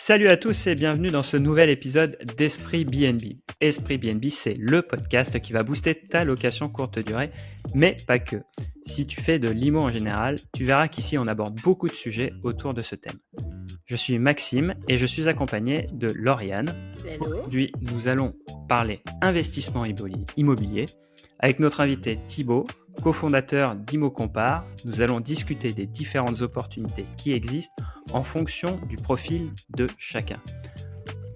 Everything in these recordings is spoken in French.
Salut à tous et bienvenue dans ce nouvel épisode d'Esprit BNB. Esprit BNB, c'est le podcast qui va booster ta location courte durée, mais pas que. Si tu fais de l'IMO en général, tu verras qu'ici on aborde beaucoup de sujets autour de ce thème. Je suis Maxime et je suis accompagné de Lauriane. Hello. Aujourd'hui, nous allons parler investissement immobilier avec notre invité Thibaut, cofondateur d'Imo Compare. Nous allons discuter des différentes opportunités qui existent en fonction du profil de chacun.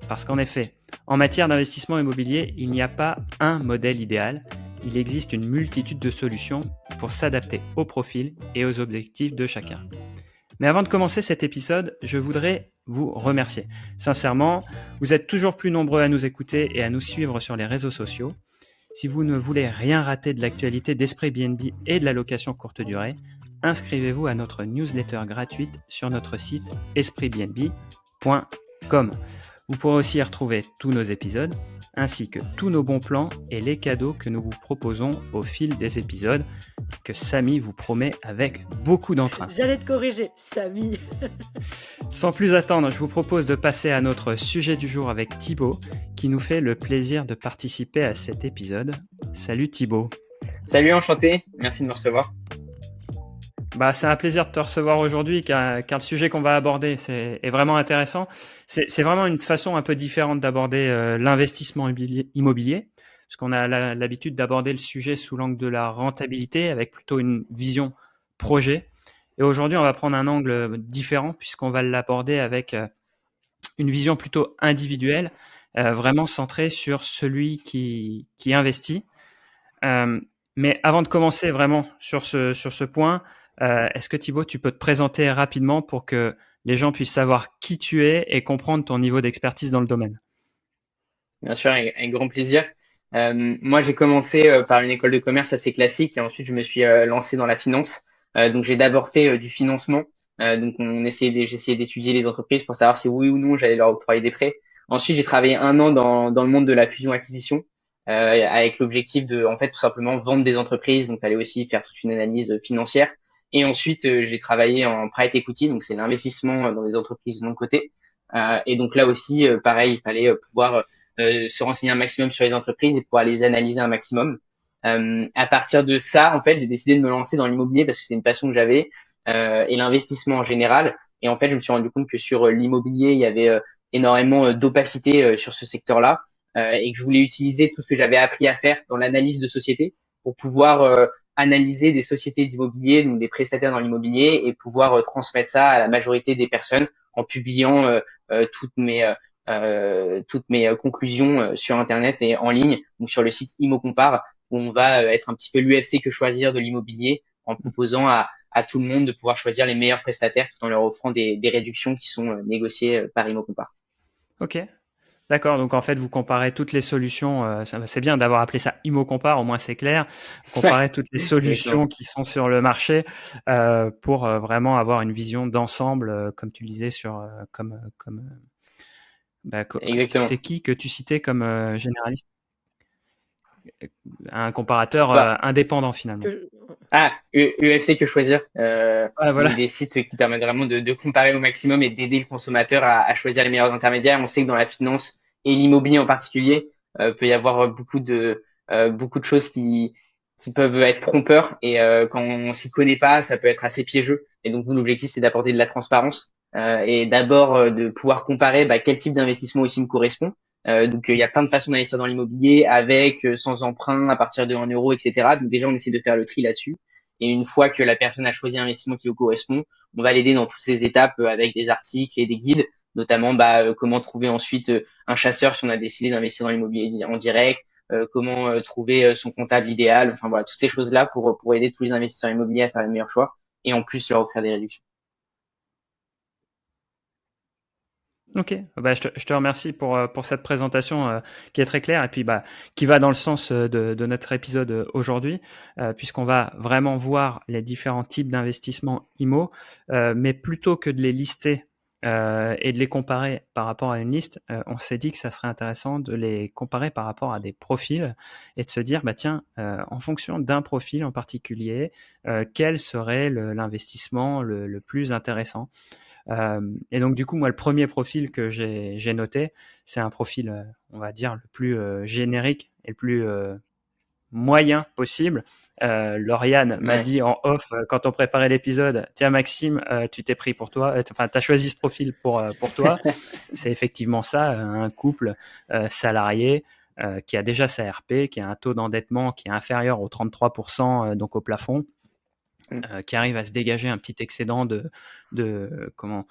Parce qu'en effet, en matière d'investissement immobilier, il n'y a pas un modèle idéal. Il existe une multitude de solutions pour s'adapter au profil et aux objectifs de chacun. Mais avant de commencer cet épisode, je voudrais vous remercier. Sincèrement, vous êtes toujours plus nombreux à nous écouter et à nous suivre sur les réseaux sociaux. Si vous ne voulez rien rater de l'actualité d'Esprit BNB et de la location courte durée, inscrivez-vous à notre newsletter gratuite sur notre site espritbnb.com. Vous pourrez aussi y retrouver tous nos épisodes, ainsi que tous nos bons plans et les cadeaux que nous vous proposons au fil des épisodes, que Samy vous promet avec beaucoup d'entrain. J'allais te corriger, Samy. Sans plus attendre, je vous propose de passer à notre sujet du jour avec Thibaut, qui nous fait le plaisir de participer à cet épisode. Salut Thibaut. Salut, enchanté, merci de me recevoir. C'est un plaisir de te recevoir aujourd'hui car le sujet qu'on va aborder est vraiment intéressant. C'est vraiment une façon un peu différente d'aborder l'investissement immobilier, parce qu'on a l'habitude d'aborder le sujet sous l'angle de la rentabilité avec plutôt une vision projet. Et aujourd'hui, on va prendre un angle différent puisqu'on va l'aborder avec une vision plutôt individuelle, vraiment centrée sur celui qui investit. Mais avant de commencer vraiment sur ce point, est-ce que Thibaut, tu peux te présenter rapidement pour que les gens puissent savoir qui tu es et comprendre ton niveau d'expertise dans le domaine? Bien sûr, avec grand plaisir. Moi, j'ai commencé par une école de commerce assez classique et ensuite je me suis lancé dans la finance. Donc, j'ai d'abord fait du financement. Donc, j'ai essayé d'étudier les entreprises pour savoir si oui ou non j'allais leur octroyer des prêts. Ensuite, j'ai travaillé un an dans le monde de la fusion-acquisition avec l'objectif de, en fait, tout simplement vendre des entreprises. Donc, il fallait aussi faire toute une analyse financière. Et ensuite, j'ai travaillé en private equity, donc c'est l'investissement dans des entreprises non cotées. Et donc là aussi, pareil, il fallait pouvoir se renseigner un maximum sur les entreprises et pouvoir les analyser un maximum. À partir de ça, en fait, j'ai décidé de me lancer dans l'immobilier parce que c'est une passion que j'avais et l'investissement en général. Et en fait, je me suis rendu compte que sur l'immobilier, il y avait énormément d'opacité sur ce secteur-là et que je voulais utiliser tout ce que j'avais appris à faire dans l'analyse de société pour pouvoir analyser des sociétés d'immobilier, donc des prestataires dans l'immobilier, et pouvoir transmettre ça à la majorité des personnes en publiant toutes mes conclusions sur Internet et en ligne, donc sur le site Imo Compare, où on va être un petit peu l'UFC que choisir de l'immobilier, en proposant à tout le monde de pouvoir choisir les meilleurs prestataires tout en leur offrant des réductions qui sont négociées par Imo Compare. Ok. D'accord, donc en fait, vous comparez toutes les solutions. C'est bien d'avoir appelé ça Imo Compare, au moins c'est clair. Vous comparez toutes les solutions qui sont sur le marché pour vraiment avoir une vision d'ensemble, comme tu le disais, sur Exactement. c'était qui que tu citais comme généraliste? Un comparateur indépendant finalement. UFC que choisir. Voilà. Donc des sites qui permettent vraiment de comparer au maximum et d'aider le consommateur à choisir les meilleurs intermédiaires. On sait que dans la finance et l'immobilier en particulier, peut y avoir beaucoup de choses qui peuvent être trompeurs et quand on s'y connaît pas, ça peut être assez piégeux. Et donc nous, l'objectif, c'est d'apporter de la transparence et d'abord de pouvoir comparer quel type d'investissement aussi me correspond. Donc il y a plein de façons d'investir dans l'immobilier avec, sans emprunt, à partir de 1 euro, etc. Donc déjà on essaie de faire le tri là-dessus. Et une fois que la personne a choisi un investissement qui lui correspond, on va l'aider dans toutes ces étapes avec des articles et des guides, notamment comment trouver ensuite un chasseur si on a décidé d'investir dans l'immobilier en direct, comment trouver son comptable idéal, enfin voilà, toutes ces choses-là pour aider tous les investisseurs immobiliers à faire les meilleurs choix et en plus leur offrir des réductions. Ok, je te remercie pour cette présentation qui est très claire et puis qui va dans le sens de notre épisode aujourd'hui, puisqu'on va vraiment voir les différents types d'investissements IMO, mais plutôt que de les lister et de les comparer par rapport à une liste, on s'est dit que ça serait intéressant de les comparer par rapport à des profils et de se dire, tiens, en fonction d'un profil en particulier, quel serait l'investissement le plus intéressant. Et donc du coup, moi, le premier profil que j'ai noté, c'est un profil, on va dire, le plus générique et le plus moyen possible. Lauriane m'a Ouais. dit en off, quand on préparait l'épisode, tiens Maxime, tu t'es pris pour toi, enfin tu as choisi ce profil pour toi. C'est effectivement ça, un couple salarié qui a déjà sa RP, qui a un taux d'endettement qui est inférieur aux 33%, donc au plafond, qui arrive à se dégager un petit excédent de comment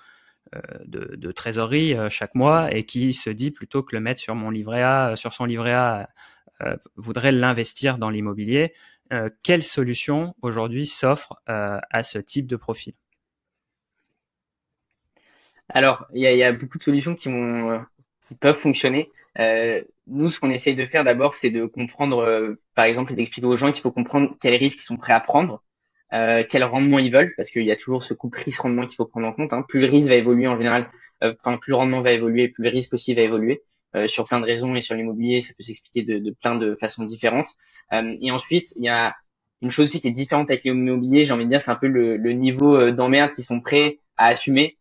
de trésorerie chaque mois, et qui se dit, plutôt que le mettre sur mon livret A, sur son livret A, voudrait l'investir dans l'immobilier. Quelle solution aujourd'hui s'offre à ce type de profil? Alors, il y a beaucoup de solutions qui peuvent fonctionner. Nous, ce qu'on essaye de faire d'abord, c'est de comprendre, par exemple, et d'expliquer aux gens qu'il faut comprendre quels risques ils sont prêts à prendre, quel rendement ils veulent, parce qu'il y a toujours ce couple risque-rendement qu'il faut prendre en compte, hein. Plus le risque va évoluer en général, enfin, plus le rendement va évoluer, plus le risque aussi va évoluer, sur plein de raisons. Et sur l'immobilier, ça peut s'expliquer de plein de façons différentes. Et ensuite, il y a une chose aussi qui est différente avec l'immobilier, j'ai envie de dire, c'est un peu le niveau d'emmerde qu'ils sont prêts à assumer,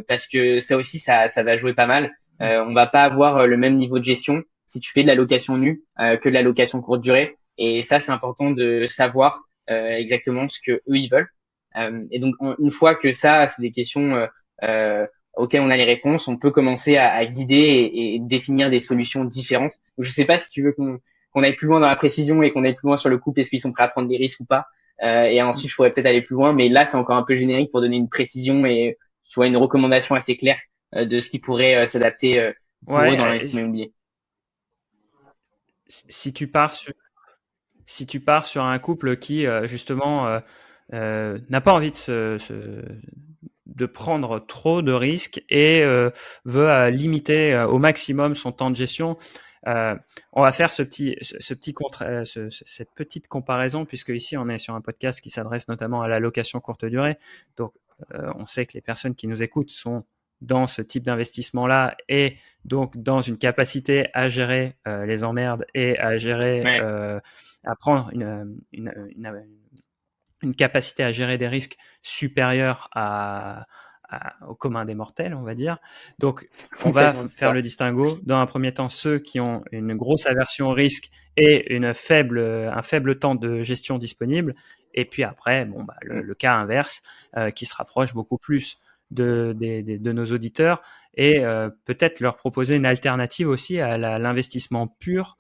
parce que ça aussi, ça va jouer pas mal. On va pas avoir le même niveau de gestion si tu fais de la location nue que de la location courte durée. Et ça, c'est important de savoir exactement ce que eux ils veulent. Et donc, une fois que ça, c'est des questions auxquelles on a les réponses, on peut commencer à guider et définir des solutions différentes. Donc, je sais pas si tu veux qu'on aille plus loin dans la précision et qu'on aille plus loin sur le couple, est-ce qu'ils sont prêts à prendre des risques ou pas. Et ensuite, je pourrais peut-être aller plus loin, mais là, c'est encore un peu générique pour donner une précision et tu vois une recommandation assez claire de ce qui pourrait s'adapter pour eux dans Ouais, l'investissement immobilier. si tu pars sur, si tu pars sur un couple qui justement n'a pas envie de prendre trop de risques et veut limiter au maximum son temps de gestion, on va faire cette petite comparaison, puisque ici on est sur un podcast qui s'adresse notamment à la location courte durée. Donc on sait que les personnes qui nous écoutent sont dans ce type d'investissement-là, et donc dans une capacité à gérer les emmerdes et à gérer, Ouais, à prendre une capacité à gérer des risques supérieurs au commun des mortels, on va dire. Donc, on va complètement, c'est faire ça. le distinguo. Dans un premier temps, ceux qui ont une grosse aversion au risque et un faible temps de gestion disponible. Et puis après, bon, bah, Mm. le cas inverse, qui se rapproche beaucoup plus de nos auditeurs, et peut-être leur proposer une alternative aussi à l'investissement pur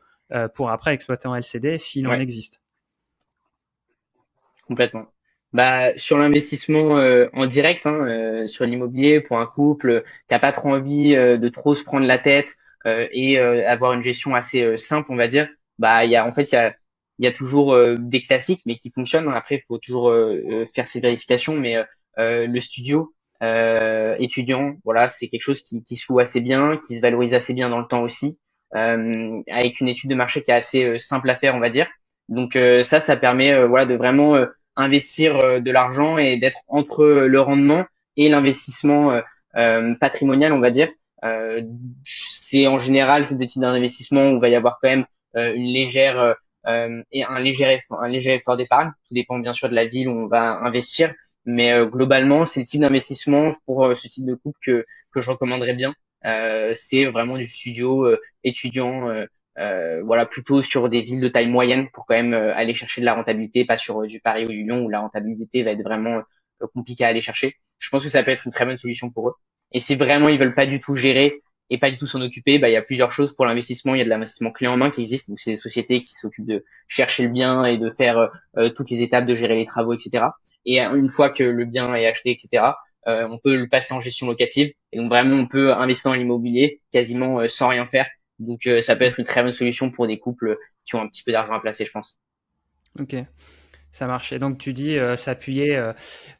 pour après exploiter en LCD s'il en Ouais. existe. Complètement. Bah, sur l'investissement en direct, hein, sur l'immobilier pour un couple qui a pas trop envie de trop se prendre la tête et avoir une gestion assez simple, on va dire. Bah, il y a toujours des classiques, mais qui fonctionnent. Après, il faut toujours faire ses vérifications. Mais le studio étudiant, voilà, c'est quelque chose qui se loue assez bien, qui se valorise assez bien dans le temps aussi, avec une étude de marché qui est assez simple à faire, on va dire. Donc ça permet voilà de vraiment investir de l'argent et d'être entre le rendement et l'investissement patrimonial, on va dire. Euh, c'est en général c'est des types d'investissement où il va y avoir quand même une légère et un léger effort d'épargne. Tout dépend bien sûr de la ville où on va investir, mais globalement c'est le type d'investissement pour ce type de couple que je recommanderais bien. C'est vraiment du studio étudiant. Voilà, plutôt sur des villes de taille moyenne pour quand même aller chercher de la rentabilité, pas sur du Paris ou du Lyon où la rentabilité va être vraiment compliquée à aller chercher. Je pense que ça peut être une très bonne solution pour eux. Et si vraiment ils veulent pas du tout gérer et pas du tout s'en occuper, bah, il y a plusieurs choses pour l'investissement. Il y a de l'investissement clé en main qui existe. Donc, c'est des sociétés qui s'occupent de chercher le bien et de faire toutes les étapes, de gérer les travaux, etc. Et une fois que le bien est acheté, etc., on peut le passer en gestion locative. Et donc, vraiment, on peut investir dans l'immobilier quasiment sans rien faire. Donc, ça peut être une très bonne solution pour des couples qui ont un petit peu d'argent à placer, je pense. Ok, ça marche. Et donc tu dis s'appuyer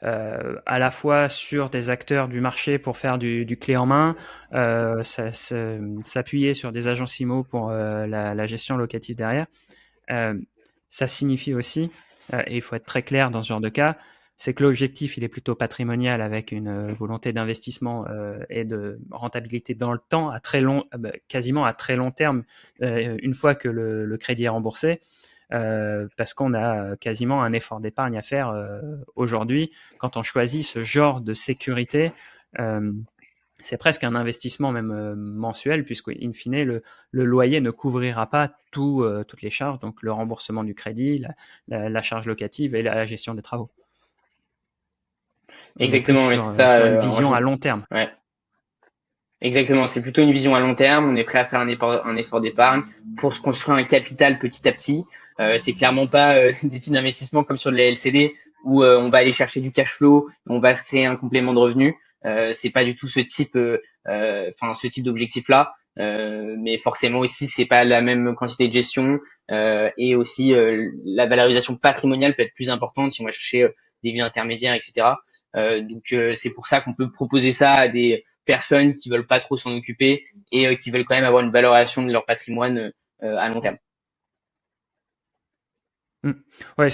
à la fois sur des acteurs du marché pour faire du clé en main, s'appuyer sur des agences IMO pour la gestion locative derrière. Euh, Ça signifie aussi, et il faut être très clair dans ce genre de cas, c'est que l'objectif il est plutôt patrimonial, avec une volonté d'investissement et de rentabilité dans le temps, à très long, quasiment à très long terme, une fois que le crédit est remboursé. Parce qu'on a quasiment un effort d'épargne à faire aujourd'hui quand on choisit ce genre de sécurité c'est presque un investissement même mensuel, puisque in fine, le loyer ne couvrira pas toutes les charges, donc le remboursement du crédit, la charge locative et la gestion des travaux. On est plus Exactement, mais sur, c'est ça. sur une vision à long terme. Ouais. Exactement, c'est plutôt une vision à long terme. On est prêt à faire un effort d'épargne pour se construire un capital petit à petit. C'est clairement pas des types d'investissement comme sur les LCD où on va aller chercher du cash flow, on va se créer un complément de revenu. C'est pas du tout ce type, ce type d'objectif-là. Mais forcément aussi, c'est pas la même quantité de gestion et aussi la valorisation patrimoniale peut être plus importante si on va chercher des biens intermédiaires, etc. Donc c'est pour ça qu'on peut proposer ça à des personnes qui veulent pas trop s'en occuper et qui veulent quand même avoir une valorisation de leur patrimoine à long terme. Ouais,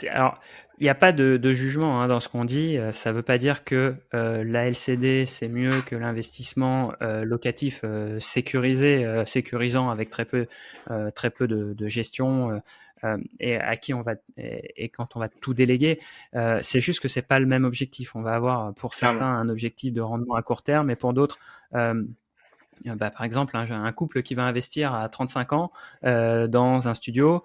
alors, il n'y a pas de jugement dans ce qu'on dit. Ça ne veut pas dire que la LCD, c'est mieux que l'investissement locatif sécurisant avec très peu de gestion et à qui on va et quand on va tout déléguer. C'est juste que c'est pas le même objectif. On va avoir pour certains un objectif de rendement à court terme, et pour d'autres, par exemple, un couple qui va investir à 35 ans dans un studio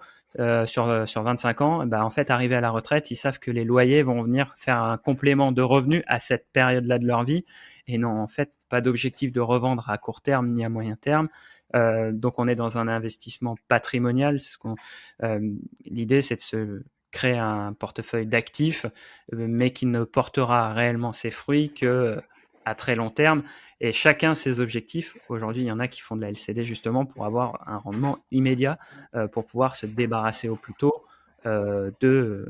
sur 25 ans, en fait, arrivé à la retraite, ils savent que les loyers vont venir faire un complément de revenus à cette période-là de leur vie, et non, en fait, pas d'objectif de revendre à court terme ni à moyen terme. Donc, on est dans un investissement patrimonial. L'idée, c'est de se créer un portefeuille d'actifs, mais qui ne portera réellement ses fruits que à très long terme, et chacun ses objectifs. Aujourd'hui, il y en a qui font de la LCD justement pour avoir un rendement immédiat, pour pouvoir se débarrasser au plus tôt de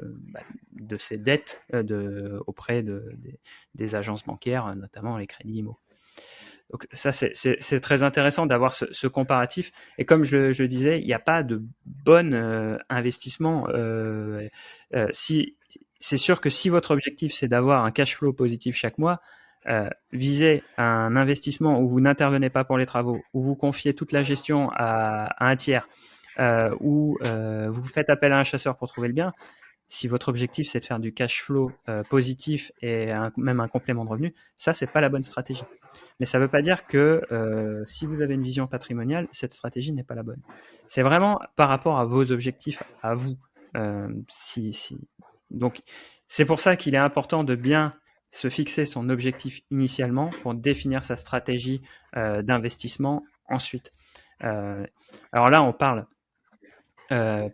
ces dettes auprès des agences bancaires, notamment les crédits IMO. Donc ça, c'est très intéressant d'avoir ce comparatif. Et comme je le disais, il n'y a pas de bon investissement. C'est sûr que si votre objectif, c'est d'avoir un cash flow positif chaque mois, visez un investissement où vous n'intervenez pas pour les travaux, où vous confiez toute la gestion à un tiers, où vous faites appel à un chasseur pour trouver le bien. Si votre objectif, c'est de faire du cash flow positif et même un complément de revenu, ça, c'est pas la bonne stratégie. Mais ça ne veut pas dire que si vous avez une vision patrimoniale, cette stratégie n'est pas la bonne. C'est vraiment par rapport à vos objectifs, à vous. Donc, c'est pour ça qu'il est important de bien se fixer son objectif initialement pour définir sa stratégie d'investissement ensuite. Alors là, on parle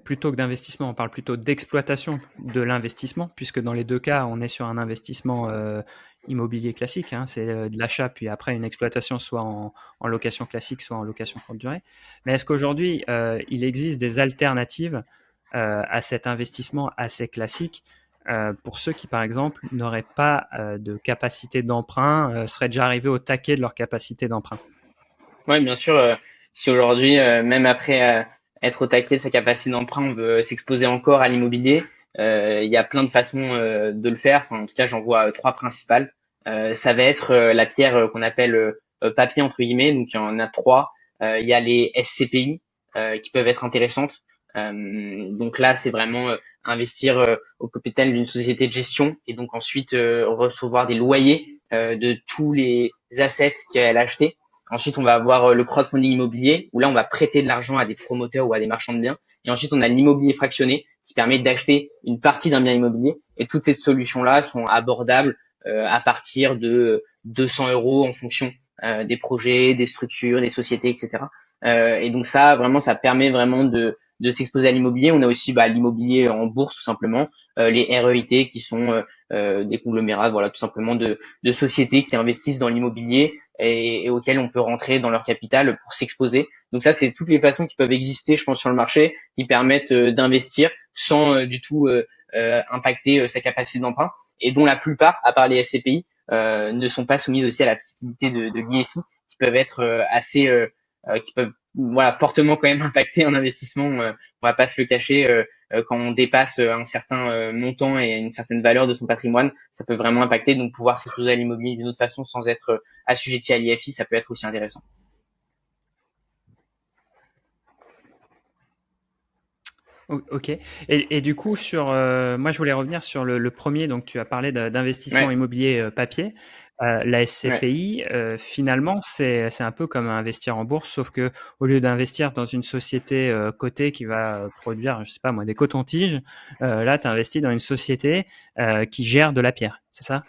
plutôt que d'investissement, on parle plutôt d'exploitation de l'investissement, puisque dans les deux cas, on est sur un investissement immobilier classique. C'est de l'achat, puis après une exploitation, soit en location classique, soit en location courte durée. Mais est-ce qu'aujourd'hui, il existe des alternatives à cet investissement assez classique pour ceux qui, par exemple, n'auraient pas de capacité d'emprunt, seraient déjà arrivés au taquet de leur capacité d'emprunt? Oui, bien sûr. Si aujourd'hui, même après être au taquet de sa capacité d'emprunt, on veut s'exposer encore à l'immobilier, il y a plein de façons de le faire. Enfin, en tout cas, j'en vois trois principales. Ça va être la pierre qu'on appelle papier entre guillemets. Donc, il y en a trois. Il y a les SCPI qui peuvent être intéressantes. Donc là, c'est vraiment investir au capital d'une société de gestion et donc ensuite recevoir des loyers de tous les assets qu'elle a achetés. Ensuite, on va avoir le crowdfunding immobilier où là, on va prêter de l'argent à des promoteurs ou à des marchands de biens. Et ensuite, on a l'immobilier fractionné qui permet d'acheter une partie d'un bien immobilier. Et toutes ces solutions-là sont abordables à partir de 200 € en fonction des projets, des structures, des sociétés, etc. Et donc ça, vraiment, ça permet vraiment de s'exposer à l'immobilier. On a aussi l'immobilier en bourse, tout simplement, les REIT qui sont des conglomérats, voilà, tout simplement de sociétés qui investissent dans l'immobilier et auxquelles on peut rentrer dans leur capital pour s'exposer. Donc ça, c'est toutes les façons qui peuvent exister, je pense, sur le marché, qui permettent d'investir sans du tout impacter sa capacité d'emprunt, et dont la plupart, à part les SCPI, ne sont pas soumises aussi à la fiscalité de l'IFI, qui peuvent être qui peuvent fortement quand même impacter un investissement. On va pas se le cacher, quand on dépasse un certain montant et une certaine valeur de son patrimoine, ça peut vraiment impacter. Donc pouvoir s'exposer à l'immobilier d'une autre façon sans être assujetti à l'IFI, ça peut être aussi intéressant. Ok. Et du coup, moi, je voulais revenir sur le premier. Donc, tu as parlé d'investissement immobilier papier. La Ouais. SCPI, finalement, c'est un peu comme investir en bourse, sauf que au lieu d'investir dans une société cotée qui va produire, je sais pas moi, des cotons-tiges, là, tu investis dans une société qui gère de la pierre, c'est ça?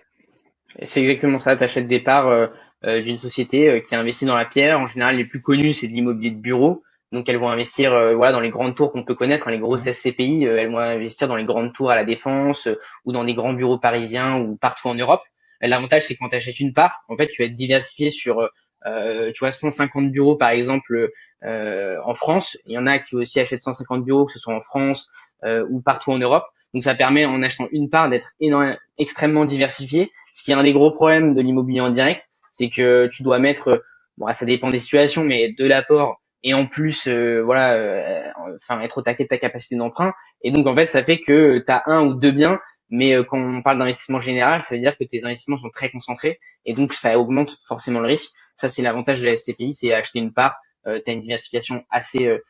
C'est exactement ça. Tu achètes des parts d'une société qui investit dans la pierre. En général, les plus connues, c'est de l'immobilier de bureau. Donc, elles vont investir voilà, dans les grandes tours qu'on peut connaître, hein, les grosses Ouais. SCPI. Elles vont investir dans les grandes tours à la Défense ou dans des grands bureaux parisiens ou partout en Europe. L'avantage, c'est que quand tu achètes une part, en fait, tu vas être diversifié sur, tu vois, 150 bureaux, par exemple, en France. Il y en a qui aussi achètent 150 bureaux, que ce soit en France ou partout en Europe. Donc ça permet en achetant une part d'être extrêmement diversifié. Ce qui est un des gros problèmes de l'immobilier en direct, c'est que tu dois mettre, bon ça dépend des situations, mais de l'apport et en plus voilà, enfin être au taquet de ta capacité d'emprunt. Et donc en fait ça fait que tu as un ou deux biens, mais quand on parle d'investissement général, ça veut dire que tes investissements sont très concentrés et donc ça augmente forcément le risque. Ça c'est l'avantage de la SCPI, c'est acheter une part, tu as une diversification assez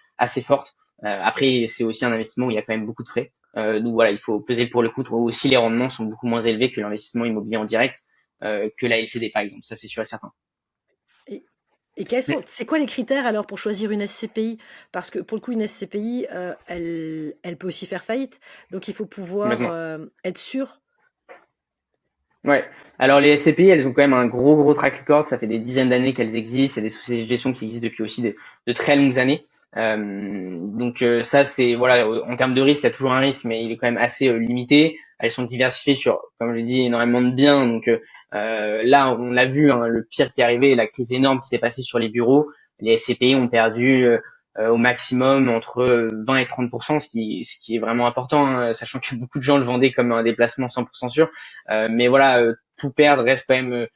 forte. Après c'est aussi un investissement où il y a quand même beaucoup de frais. Donc voilà, il faut peser le pour le contre. Aussi, les rendements sont beaucoup moins élevés que l'investissement immobilier en direct, que la LCD par exemple. Ça, c'est sûr et certain. Et, et Mais c'est quoi les critères alors pour choisir une SCPI? Parce que pour le coup, une SCPI, elle peut aussi faire faillite. Donc il faut pouvoir Complètement. être sûr. Ouais. Alors les SCPI, elles ont quand même un gros track record. Ça fait des dizaines d'années qu'elles existent. Il y a des sociétés de gestion qui existent depuis aussi de très longues années. Donc ça, c'est voilà, en termes de risque, il y a toujours un risque, mais il est quand même assez limité. Elles sont diversifiées sur, comme je l'ai dit, énormément de biens. Donc là, on l'a vu, hein, le pire qui est arrivé, la crise énorme qui s'est passée sur les bureaux. Les SCPI ont perdu au maximum entre 20 et 30%, ce qui est vraiment important, hein, sachant que beaucoup de gens le vendaient comme un déplacement 100% sûr. Mais voilà, tout perdre reste quand même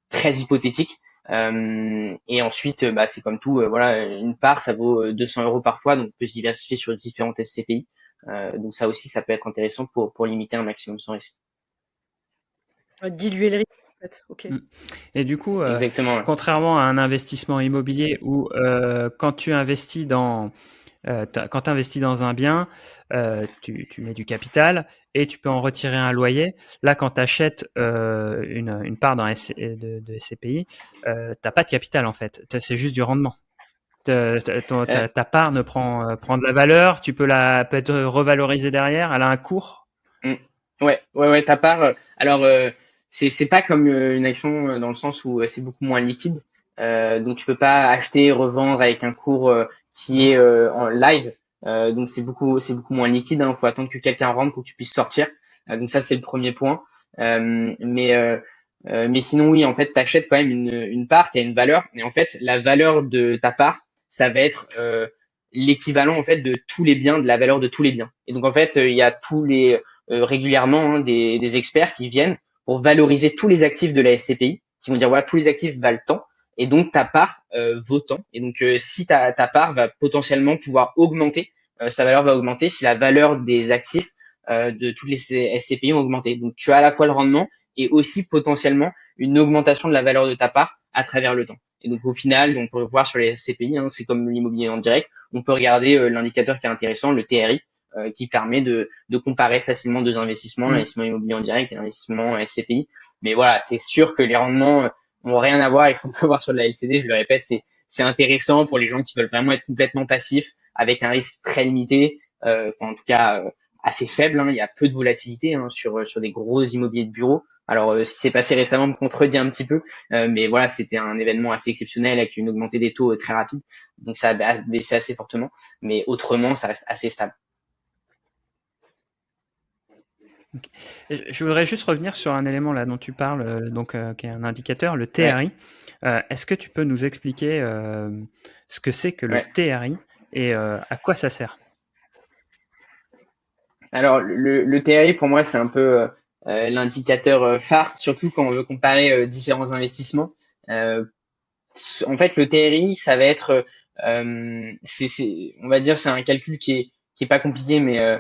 très hypothétique. Et ensuite, bah, c'est comme tout, voilà, une part, ça vaut 200 euros parfois, donc on peut se diversifier sur différentes SCPI. Donc ça aussi, ça peut être intéressant pour limiter un maximum son risque. Diluer le risque, en fait. Ok. Et du coup, Exactement. Ouais. contrairement à un investissement immobilier où quand tu investis quand tu investis dans un bien, tu mets du capital et tu peux en retirer un loyer. Là, quand tu achètes une part de SCPI, tu n'as pas de capital en fait. C'est juste du rendement. Ta part prend de la valeur, peut être revalorisée derrière, elle a un cours. Mm. Ouais, ta part. Alors, c'est pas comme une action dans le sens où c'est beaucoup moins liquide. Donc, tu peux pas acheter, revendre avec un cours qui est en live. Donc, c'est beaucoup moins liquide. Il faut attendre que quelqu'un rentre pour que tu puisses sortir. Donc, ça, c'est le premier point. Mais sinon, oui, en fait, tu achètes quand même une part qui a une valeur. Et en fait, la valeur de ta part, ça va être l'équivalent en fait de tous les biens, de la valeur de tous les biens. Et donc, en fait, il y a tous les régulièrement, hein, des experts qui viennent pour valoriser tous les actifs de la SCPI, qui vont dire voilà, tous les actifs valent tant, et donc ta part vaut tant. Et donc si ta part va potentiellement pouvoir augmenter, sa valeur va augmenter si la valeur des actifs de toutes les SCPI ont augmenté. Donc tu as à la fois le rendement et aussi potentiellement une augmentation de la valeur de ta part à travers le temps. Et donc au final, on peut voir sur les SCPI, hein, c'est comme l'immobilier en direct, on peut regarder l'indicateur qui est intéressant, le TRI, qui permet de comparer facilement deux investissements, l'investissement immobilier en direct et l'investissement SCPI. Mais voilà, c'est sûr que les rendements n'ont rien à voir avec ce qu'on peut voir sur de la LCD. Je le répète, c'est intéressant pour les gens qui veulent vraiment être complètement passifs avec un risque très limité, enfin en tout cas assez faible. Hein. Il y a peu de volatilité hein, sur des gros immobiliers de bureau. Alors, ce qui s'est passé récemment me contredit un petit peu, mais voilà, c'était un événement assez exceptionnel avec une augmentée des taux très rapide, donc ça a baissé assez fortement, mais autrement, ça reste assez stable. Okay. Je voudrais juste revenir sur un élément là dont tu parles, qui est un indicateur, le TRI. Ouais. Est-ce que tu peux nous expliquer ce que c'est que le TRI et à quoi ça sert? Alors, le TRI, pour moi, c'est un peu l'indicateur phare, surtout quand on veut comparer différents investissements. En fait, le TRI, ça va être, on va dire, c'est un calcul qui est pas compliqué, mais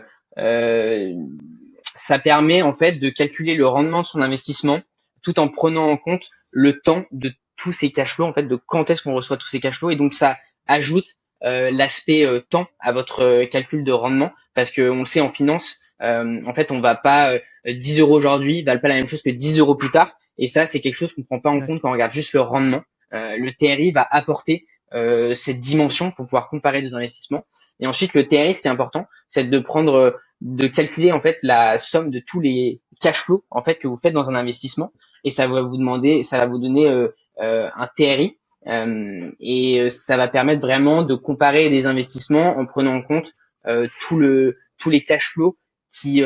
ça permet en fait de calculer le rendement de son investissement tout en prenant en compte le temps de tous ces cash flows, en fait, de quand est-ce qu'on reçoit tous ces cash flows. Et donc, ça ajoute l'aspect temps à votre calcul de rendement parce que on le sait en finance, en fait, on va pas 10 euros aujourd'hui valent pas la même chose que 10 euros plus tard. Et ça, c'est quelque chose qu'on prend pas en Ouais. compte quand on regarde juste le rendement. Le TRI va apporter cette dimension pour pouvoir comparer deux investissements. Et ensuite, le TRI, ce qui est important, c'est de calculer en fait la somme de tous les cash flows en fait que vous faites dans un investissement, et ça va vous donner un TRI, ça va permettre vraiment de comparer des investissements en prenant en compte tous les cash flows qui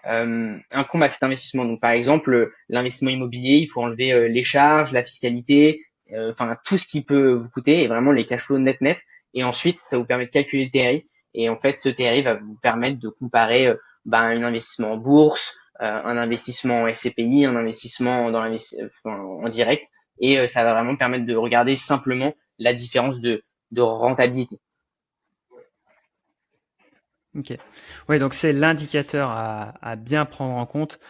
incombent à cet investissement. Donc par exemple, l'investissement immobilier, il faut enlever les charges, la fiscalité, enfin tout ce qui peut vous coûter, et vraiment les cash flows net. Et ensuite, ça vous permet de calculer le TRI. Et en fait, ce TRI va vous permettre de comparer un investissement en bourse, un investissement en SCPI, un investissement en direct. Et ça va vraiment permettre de regarder simplement la différence de rentabilité. Ok. Oui, donc c'est l'indicateur à bien prendre en compte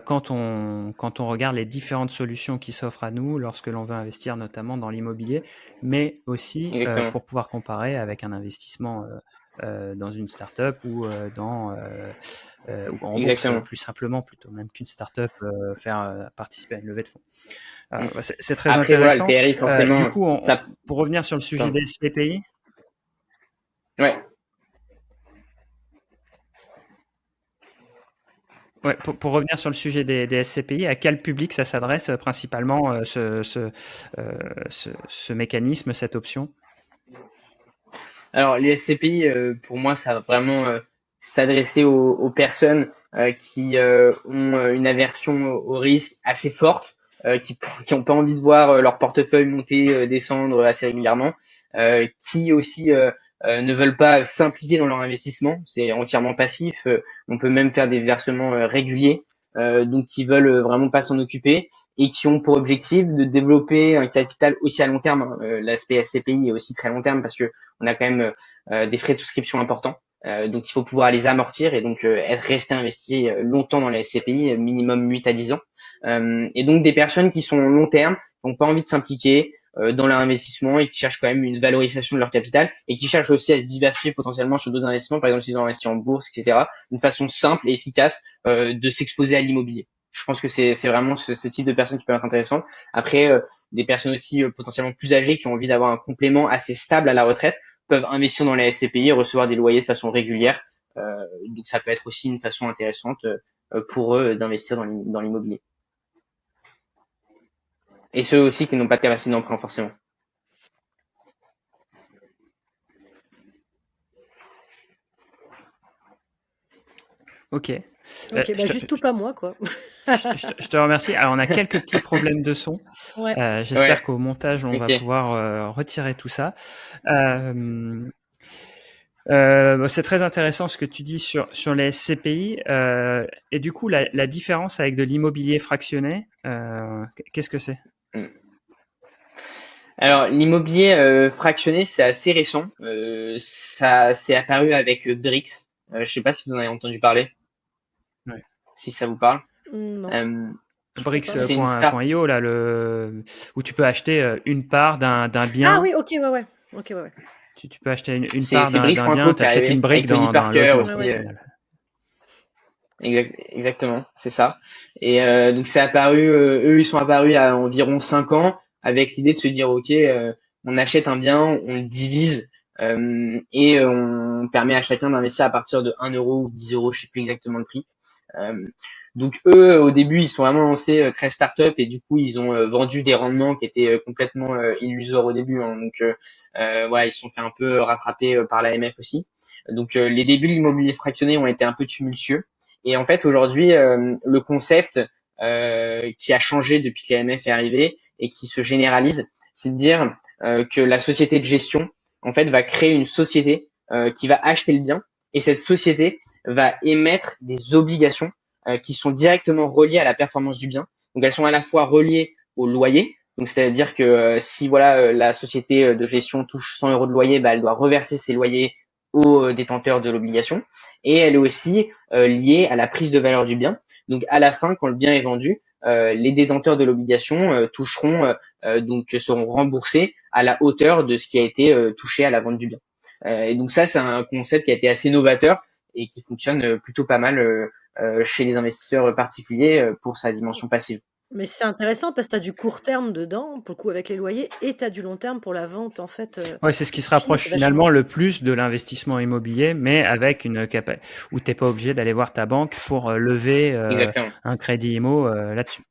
quand on regarde les différentes solutions qui s'offrent à nous lorsque l'on veut investir notamment dans l'immobilier, mais aussi Exactement. pour pouvoir comparer avec un investissement dans une start-up ou ou en bourse Exactement. plus simplement, plutôt même qu'une start-up faire participer à une levée de fonds. C'est très Après, voilà, le intéressant. TRI, Du forcément, coup, ça, pour revenir sur le sujet pardon. des SCPI, Ouais. ouais, pour revenir sur le sujet des SCPI, à quel public ça s'adresse principalement ce mécanisme, cette option? Alors, les SCPI, pour moi, ça va vraiment s'adresser aux personnes qui ont une aversion au risque assez forte, qui ont pas envie de voir leur portefeuille monter, descendre assez régulièrement, qui aussi ne veulent pas s'impliquer dans leur investissement. C'est entièrement passif. On peut même faire des versements réguliers, donc qui veulent vraiment pas s'en occuper et qui ont pour objectif de développer un capital aussi à long terme. L'aspect SCPI est aussi très long terme parce que on a quand même des frais de souscription importants. Donc il faut pouvoir les amortir et donc rester investi longtemps dans les SCPI, minimum 8 à 10 ans. Et donc des personnes qui sont long terme, qui n'ont pas envie de s'impliquer dans leur investissement et qui cherchent quand même une valorisation de leur capital et qui cherchent aussi à se diversifier potentiellement sur d'autres investissements, par exemple s'ils ont investi en bourse, etc. Une façon simple et efficace de s'exposer à l'immobilier. Je pense que c'est vraiment ce type de personnes qui peuvent être intéressantes. Après, des personnes aussi potentiellement plus âgées qui ont envie d'avoir un complément assez stable à la retraite peuvent investir dans les SCPI et recevoir des loyers de façon régulière. Donc ça peut être aussi une façon intéressante pour eux d'investir dans l'immobilier. Et ceux aussi qui n'ont pas de capacité d'emprunt forcément. Ok. Ok, bah juste tout pas moi, quoi. Je te remercie. Alors, on a quelques petits problèmes de son. Ouais. J'espère Ouais. qu'au montage, on va Ok. pouvoir retirer tout ça. C'est très intéressant ce que tu dis sur les SCPI. Et du coup, la différence avec de l'immobilier fractionné, qu'est-ce que c'est? Alors l'immobilier fractionné, c'est assez récent. Ça c'est apparu avec Brix. Je sais pas si vous en avez entendu parler. Ouais. Si ça vous parle. Non. C'est une start. Brix.io, là, où tu peux acheter une part d'un bien. Ah oui, ok, ouais. Ok, ouais. Tu peux acheter une C'est part d'un Brix.co bien, qui est t'achètes une arrivé brique avec Tony dans un Parker logement. aussi. Au final. Exactement, c'est ça. Et donc c'est apparu, eux ils sont apparus à environ 5 ans avec l'idée de se dire ok, on achète un bien, on le divise et on permet à chacun d'investir à partir de 1 euro ou 10 euros, je sais plus exactement le prix. Donc eux au début ils sont vraiment lancés très start-up et du coup ils ont vendu des rendements qui étaient complètement illusoires au début. Hein. Donc voilà, ils se sont fait un peu rattraper par l'AMF aussi. Donc les débuts de l'immobilier fractionné ont été un peu tumultueux. Et en fait, aujourd'hui, le concept qui a changé depuis que l'AMF est arrivé et qui se généralise, c'est de dire que la société de gestion, en fait, va créer une société qui va acheter le bien et cette société va émettre des obligations qui sont directement reliées à la performance du bien. Donc, elles sont à la fois reliées au loyer. Donc, c'est-à-dire que si voilà la société de gestion touche 100 euros de loyer, bah, elle doit reverser ses loyers aux détenteurs de l'obligation. Et elle est aussi liée à la prise de valeur du bien. Donc à la fin, quand le bien est vendu, les détenteurs de l'obligation toucheront donc seront remboursés à la hauteur de ce qui a été touché à la vente du bien. Et donc ça, c'est un concept qui a été assez novateur et qui fonctionne plutôt pas mal chez les investisseurs particuliers pour sa dimension passive. Mais c'est intéressant parce que tu as du court terme dedans, pour le coup, avec les loyers, et tu as du long terme pour la vente, en fait. Ouais, c'est ce qui se Finie, rapproche c'est vachement finalement bien. le plus de l'investissement immobilier, mais avec où t'es pas obligé d'aller voir ta banque pour lever Exactement. un crédit IMO là-dessus.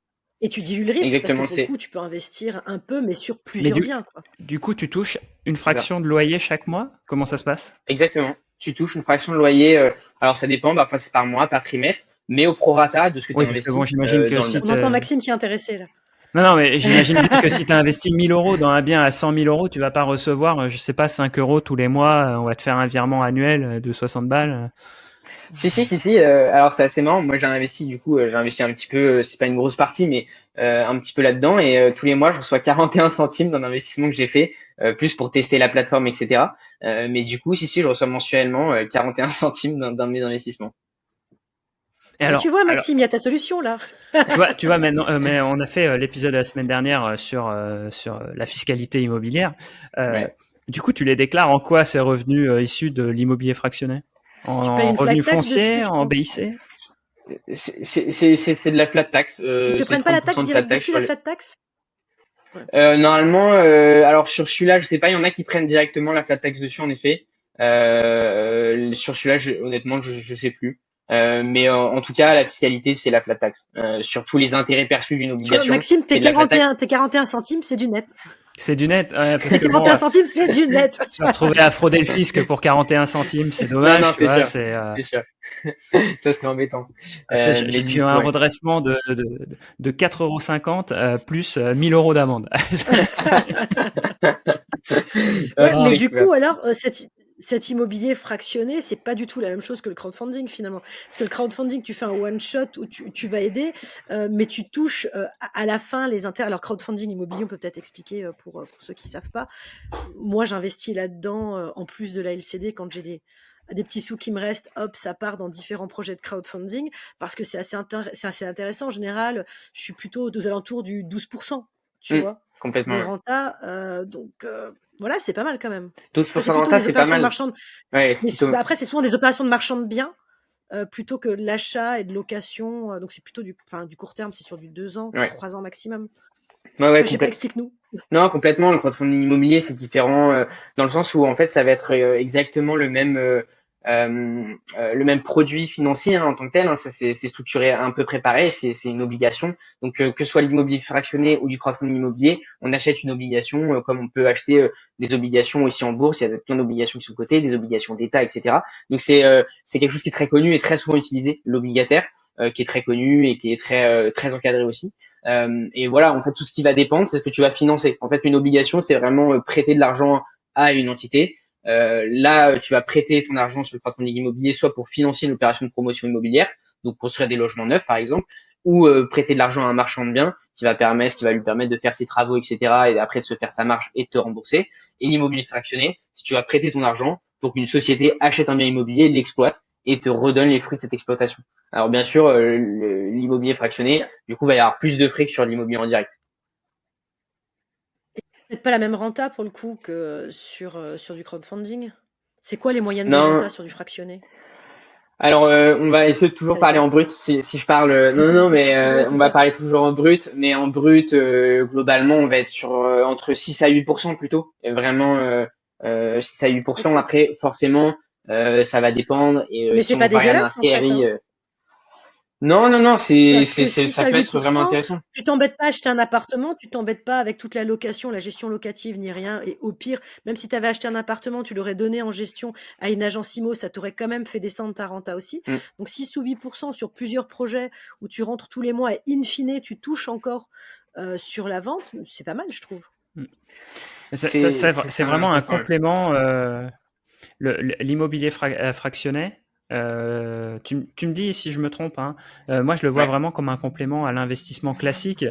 Et tu dilues le risque parce que Exactement, pour le coup, tu peux investir un peu, mais sur Mais plusieurs biens, quoi. du coup, tu touches une c'est ça. fraction de loyer chaque mois? Comment ça se passe? Exactement. Tu touches une fraction de loyer. Alors ça dépend, parfois c'est par mois, par trimestre, mais au prorata de ce que tu Oui, as parce que bon, investi j'imagine que dans le si bien. On entend Maxime qui est intéressé, là. Non, mais j'imagine bien que si tu as investi 1000 euros dans un bien à 100 000 euros, tu vas pas recevoir, je sais pas, 5 euros tous les mois. On va te faire un virement annuel de 60 balles. Si. Alors c'est assez marrant. Moi j'ai investi du coup, j'ai investi un petit peu. C'est pas une grosse partie, mais un petit peu là-dedans. Et tous les mois, je reçois 41 centimes d'un investissement que j'ai fait, plus pour tester la plateforme, etc. Mais du coup, si, je reçois mensuellement 41 centimes d'un de mes investissements. Et Mais tu vois, alors, Maxime, il y a ta solution, là. tu vois maintenant, mais on a fait l'épisode de la semaine dernière sur la fiscalité immobilière. Ouais. Du coup, tu les déclares en quoi ces revenus issus de l'immobilier fractionné? Tu payes En une flat revenus tax dessus, fonciers, je en pense. BIC? C'est de la flat tax. Ils te C'est prennent pas la taxe 30% de flat directe tax dessus, sur la les. flat tax? Normalement, alors sur celui-là, je sais pas, il y en a qui prennent directement la flat tax dessus, en effet. Sur celui-là, honnêtement, je sais plus. Mais en tout cas, la fiscalité, c'est la flat tax. Sur tous les intérêts perçus d'une Tu vois, obligation, Maxime, c'est de la flat tax. tes 41 centimes, c'est du net. C'est du net, ouais, parce Tes que bon, 41 centimes, c'est du net. se retrouver à frauder le fisc pour 41 centimes, c'est Non, dommage, non, tu c'est vois, sûr, c'est sûr. Ça serait embêtant. Mais j'ai du eu coup, un ouais. redressement de 4,50 € plus 1000 € d'amende. Ah, Ouais, c'est mais très du cool. coup, alors, cet immobilier fractionné, c'est pas du tout la même chose que le crowdfunding finalement. Parce que le crowdfunding, tu fais un one shot où tu vas aider, mais tu touches à la fin les intérêts. Alors crowdfunding immobilier, on peut peut-être expliquer pour ceux qui savent pas. Moi, j'investis là-dedans en plus de la LCD quand j'ai des petits sous qui me restent, hop, ça part dans différents projets de crowdfunding parce que c'est assez intéressant. En général, je suis plutôt aux alentours du 12%, tu vois, de Complètement, ouais. renta. Donc voilà, c'est pas mal quand même. Après, c'est 12% de plutôt renta, des c'est pas opérations de mal. marchand. Ouais, c'est Mais plutôt. après, c'est souvent des opérations de marchand de biens plutôt que l'achat et de location. Donc c'est plutôt du court terme, c'est sur du 2 ans, Ouais. 3 ans maximum. Ouais, Enfin, je sais pas, explique-nous. Non, complètement. Le crowdfunding immobilier, c'est différent dans le sens où en fait, ça va être exactement le même produit financier en tant que tel. Hein. Ça, c'est structuré un peu préparé. C'est une obligation. Donc, que ce soit l'immobilier fractionné ou du crowdfunding immobilier, on achète une obligation comme on peut acheter des obligations aussi en bourse. Il y a plein d'obligations qui sont cotées, des obligations d'État, etc. Donc, c'est quelque chose qui est très connu et très souvent utilisé, l'obligataire. Qui est très connu et qui est très encadré aussi. Et voilà, en fait, tout ce qui va dépendre, c'est ce que tu vas financer. En fait, une obligation, c'est vraiment prêter de l'argent à une entité. Là, tu vas prêter ton argent sur le crowdfunding immobilier, soit pour financer une opération de promotion immobilière, donc construire des logements neufs, par exemple, ou prêter de l'argent à un marchand de biens qui va lui permettre de faire ses travaux, etc., et après de se faire sa marge et de te rembourser. Et l'immobilier fractionné, si tu vas prêter ton argent pour qu'une société achète un bien immobilier, l'exploite et te redonne les fruits de cette exploitation. Alors bien sûr, l'immobilier fractionné, Tiens, du coup, va y avoir plus de frais que sur l'immobilier en direct. peut-être pas la même renta pour le coup que sur du crowdfunding. C'est quoi les moyennes des Non, rentas sur du fractionné? alors on va essayer de toujours Ça parler dépend. en brut. Si je parle, non, mais on va parler toujours en brut. Mais en brut, globalement, on va être sur entre 6 à 8% plutôt. Et vraiment 6 à 8%. Ok. Après, forcément, ça va dépendre. Et Mais si c'est on pas varie un dégueulasse en fait, TRI, hein. non, Parce que 6 ça à peut huit être pour vraiment cent, intéressant. tu t'embêtes pas à acheter un appartement, tu t'embêtes pas avec toute la location, la gestion locative, ni rien. Et au pire, même si tu avais acheté un appartement, tu l'aurais donné en gestion à une agence IMO, ça t'aurait quand même fait descendre ta renta aussi. Mm. Donc 6 ou 8% sur plusieurs projets où tu rentres tous les mois et in fine, tu touches encore sur la vente, c'est pas mal, je trouve. C'est vraiment vraiment un intéressant. Ouais. complément. L'immobilier fractionné, tu me dis si je me trompe, hein, moi je le vois Ouais. vraiment comme un complément à l'investissement classique,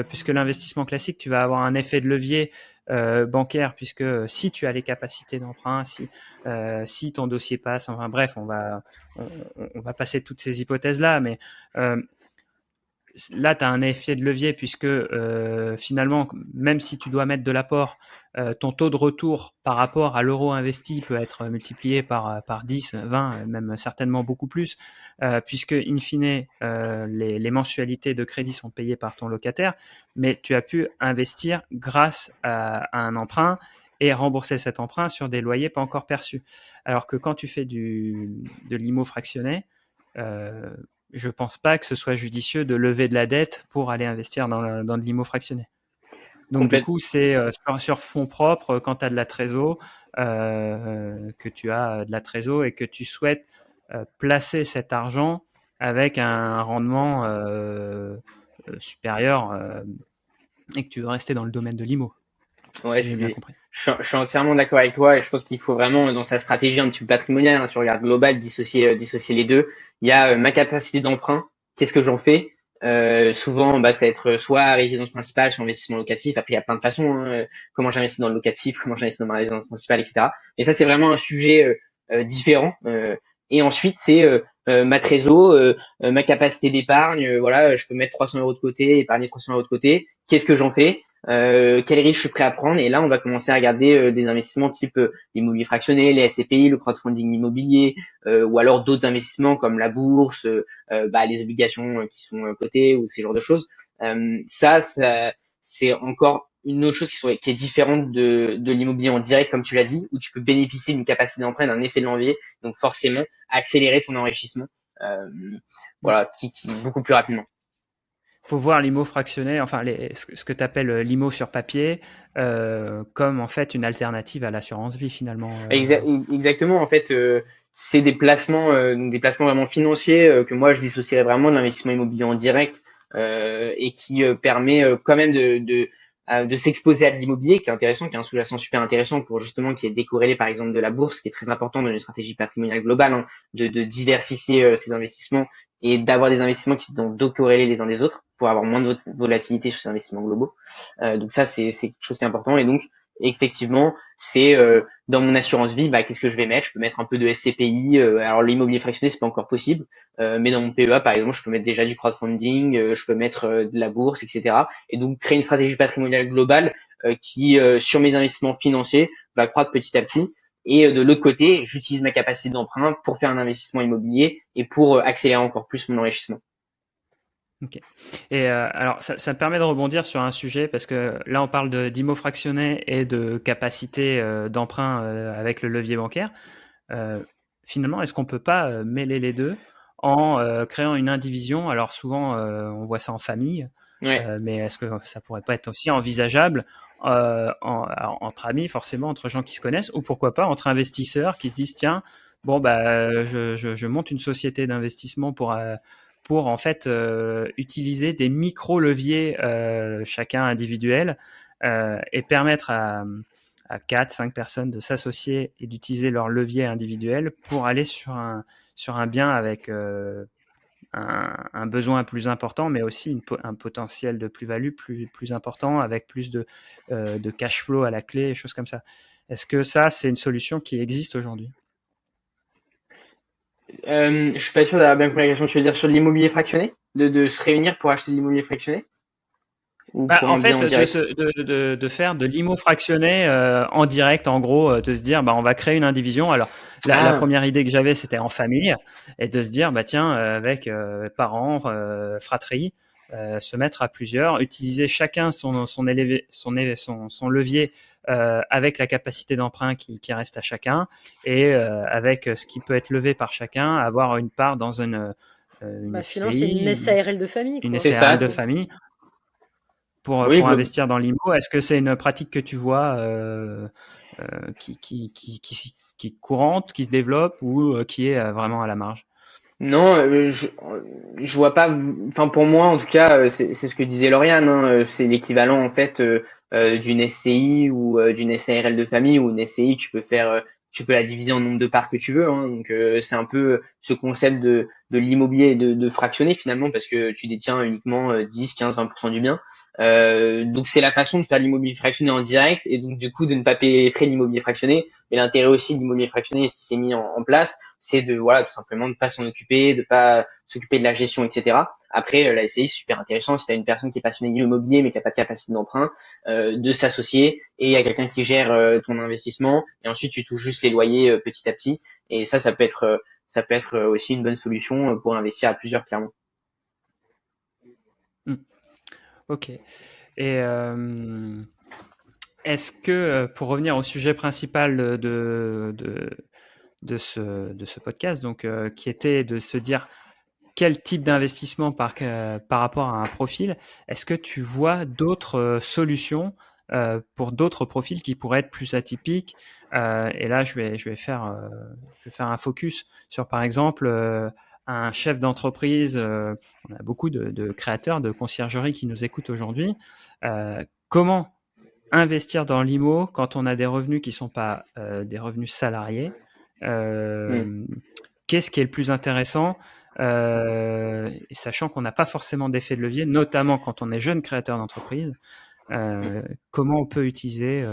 puisque l'investissement classique, tu vas avoir un effet de levier bancaire, puisque si tu as les capacités d'emprunt, si ton dossier passe, enfin bref, on va passer toutes ces hypothèses-là, mais là, tu as un effet de levier puisque finalement, même si tu dois mettre de l'apport, ton taux de retour par rapport à l'euro investi peut être multiplié par 10, 20, même certainement beaucoup plus, puisque in fine, les mensualités de crédit sont payées par ton locataire, mais tu as pu investir grâce à un emprunt et rembourser cet emprunt sur des loyers pas encore perçus. Alors que quand tu fais de l'IMO fractionné, je pense pas que ce soit judicieux de lever de la dette pour aller investir dans de l'IMO fractionné. Donc du coup, c'est sur fonds propres, quand tu as de la trésor, que tu as de la trésor et que tu souhaites placer cet argent avec un rendement supérieur et que tu veux rester dans le domaine de l'IMO. Ouais, si j'ai bien compris. Je suis entièrement d'accord avec toi et je pense qu'il faut vraiment, dans sa stratégie un petit peu patrimoniale, hein, si on regarde global, dissocier les deux. Il y a ma capacité d'emprunt, qu'est-ce que j'en fais? Souvent, bah, ça va être soit résidence principale, soit investissement locatif. Après, il y a plein de façons, hein, comment j'investis dans le locatif, comment j'investis dans ma résidence principale, etc. Et ça, c'est vraiment un sujet différent. Et ensuite, c'est ma trésor, ma capacité d'épargne. Voilà, je peux mettre 300 euros de côté, épargner 300 euros de côté. Qu'est-ce que j'en fais? Quel risque je suis prêt à prendre? Et là, on va commencer à regarder des investissements type l'immobilier fractionné, les SCPI, le crowdfunding immobilier, ou alors d'autres investissements comme la bourse, les obligations qui sont cotées ou ces genres de choses. Ça, c'est encore une autre chose qui est différente de l'immobilier en direct, comme tu l'as dit, où tu peux bénéficier d'une capacité d'emprunt, d'un effet de levier, donc forcément accélérer ton enrichissement, voilà, qui beaucoup plus rapidement. Faut voir l'IMO fractionné, enfin ce que tu appelles l'IMO sur papier, comme en fait une alternative à l'assurance vie finalement. Exactement, en fait, c'est des placements vraiment financiers que moi je dissocierais vraiment de l'investissement immobilier en direct et qui permet quand même de s'exposer à de l'immobilier, qui est intéressant, qui est un sous-jacent super intéressant pour justement qui est décorrélé par exemple de la bourse, qui est très important dans une stratégie patrimoniale globale, hein, de diversifier ses investissements et d'avoir des investissements qui sont décorrélés les uns des autres pour avoir moins de volatilité sur ces investissements globaux. Donc ça, c'est quelque chose qui est important. Et donc, effectivement, c'est dans mon assurance vie, qu'est-ce que je vais mettre? Je peux mettre un peu de SCPI. Alors l'immobilier fractionné, c'est pas encore possible, mais dans mon PEA, par exemple, je peux mettre déjà du crowdfunding, je peux mettre de la bourse, etc. Et donc créer une stratégie patrimoniale globale qui, sur mes investissements financiers, va croître petit à petit. Et de l'autre côté, j'utilise ma capacité d'emprunt pour faire un investissement immobilier et pour accélérer encore plus mon enrichissement. Ok. Et alors, ça me permet de rebondir sur un sujet parce que là, on parle d'IMO fractionné et de capacité d'emprunt avec le levier bancaire. Finalement, est-ce qu'on peut pas mêler les deux en créant une indivision? Alors souvent, on voit ça en famille, mais est-ce que ça pourrait pas être aussi envisageable entre amis, forcément, entre gens qui se connaissent, ou pourquoi pas entre investisseurs qui se disent tiens, bon je monte une société d'investissement pour en fait utiliser des micro-leviers chacun individuel et permettre à 4-5 personnes de s'associer et d'utiliser leur levier individuel pour aller sur un bien avec un besoin plus important, mais aussi un potentiel de plus-value plus important, avec plus de cash flow à la clé, et choses comme ça. Est-ce que ça, c'est une solution qui existe aujourd'hui? Je suis pas sûr d'avoir bien compris la question. Tu veux dire sur l'immobilier fractionné, de se réunir pour acheter de l'immobilier fractionné, ou pour en un bien fait, en direct? de faire de l'IMO fractionné en direct, en gros, de se dire, on va créer une indivision. Alors, la première idée que j'avais, c'était en famille, et de se dire, tiens, avec parents, fratrie, se mettre à plusieurs, utiliser chacun son levier avec la capacité d'emprunt qui reste à chacun, et avec ce qui peut être levé par chacun, avoir une part dans une Sinon, c'est une SCI, SARL de famille. une C'est SARL ça. de famille. Oui, Pour investir dans l'IMO, est-ce que c'est une pratique que tu vois qui est courante, qui se développe ou qui est vraiment à la marge? Non, je vois pas. Enfin, pour moi, en tout cas, c'est ce que disait Lauriane, hein, c'est l'équivalent en fait d'une SCI ou d'une SARL de famille. Ou une SCI, tu peux la diviser en nombre de parts que tu veux, hein. Donc, c'est un peu ce concept de l'immobilier et de fractionner finalement, parce que tu détiens uniquement 10, 15, 20% du bien. Donc c'est la façon de faire de l'immobilier fractionné en direct et donc du coup de ne pas payer les frais d'immobilier fractionné. Mais l'intérêt aussi de l'immobilier fractionné, ce qui s'est mis en place, c'est de voilà tout simplement de pas s'en occuper, de pas s'occuper de la gestion, etc. Après la SCI c'est super intéressant si tu as une personne qui est passionnée de l'immobilier mais qui a pas de capacité d'emprunt, de s'associer et il y a quelqu'un qui gère ton investissement et ensuite tu touches juste les loyers petit à petit et ça peut être aussi une bonne solution pour investir à plusieurs clairement. Ok. Et est-ce que, pour revenir au sujet principal de ce podcast, donc, qui était de se dire quel type d'investissement par rapport à un profil, est-ce que tu vois d'autres solutions pour d'autres profils qui pourraient être plus atypiques? Et là, je vais faire un focus sur, par exemple, un chef d'entreprise. On a beaucoup de créateurs de conciergerie qui nous écoutent aujourd'hui. Comment investir dans l'IMO quand on a des revenus qui ne sont pas des revenus salariés? Qu'est-ce qui est le plus intéressant? Sachant qu'on n'a pas forcément d'effet de levier, notamment quand on est jeune créateur d'entreprise, comment on peut utiliser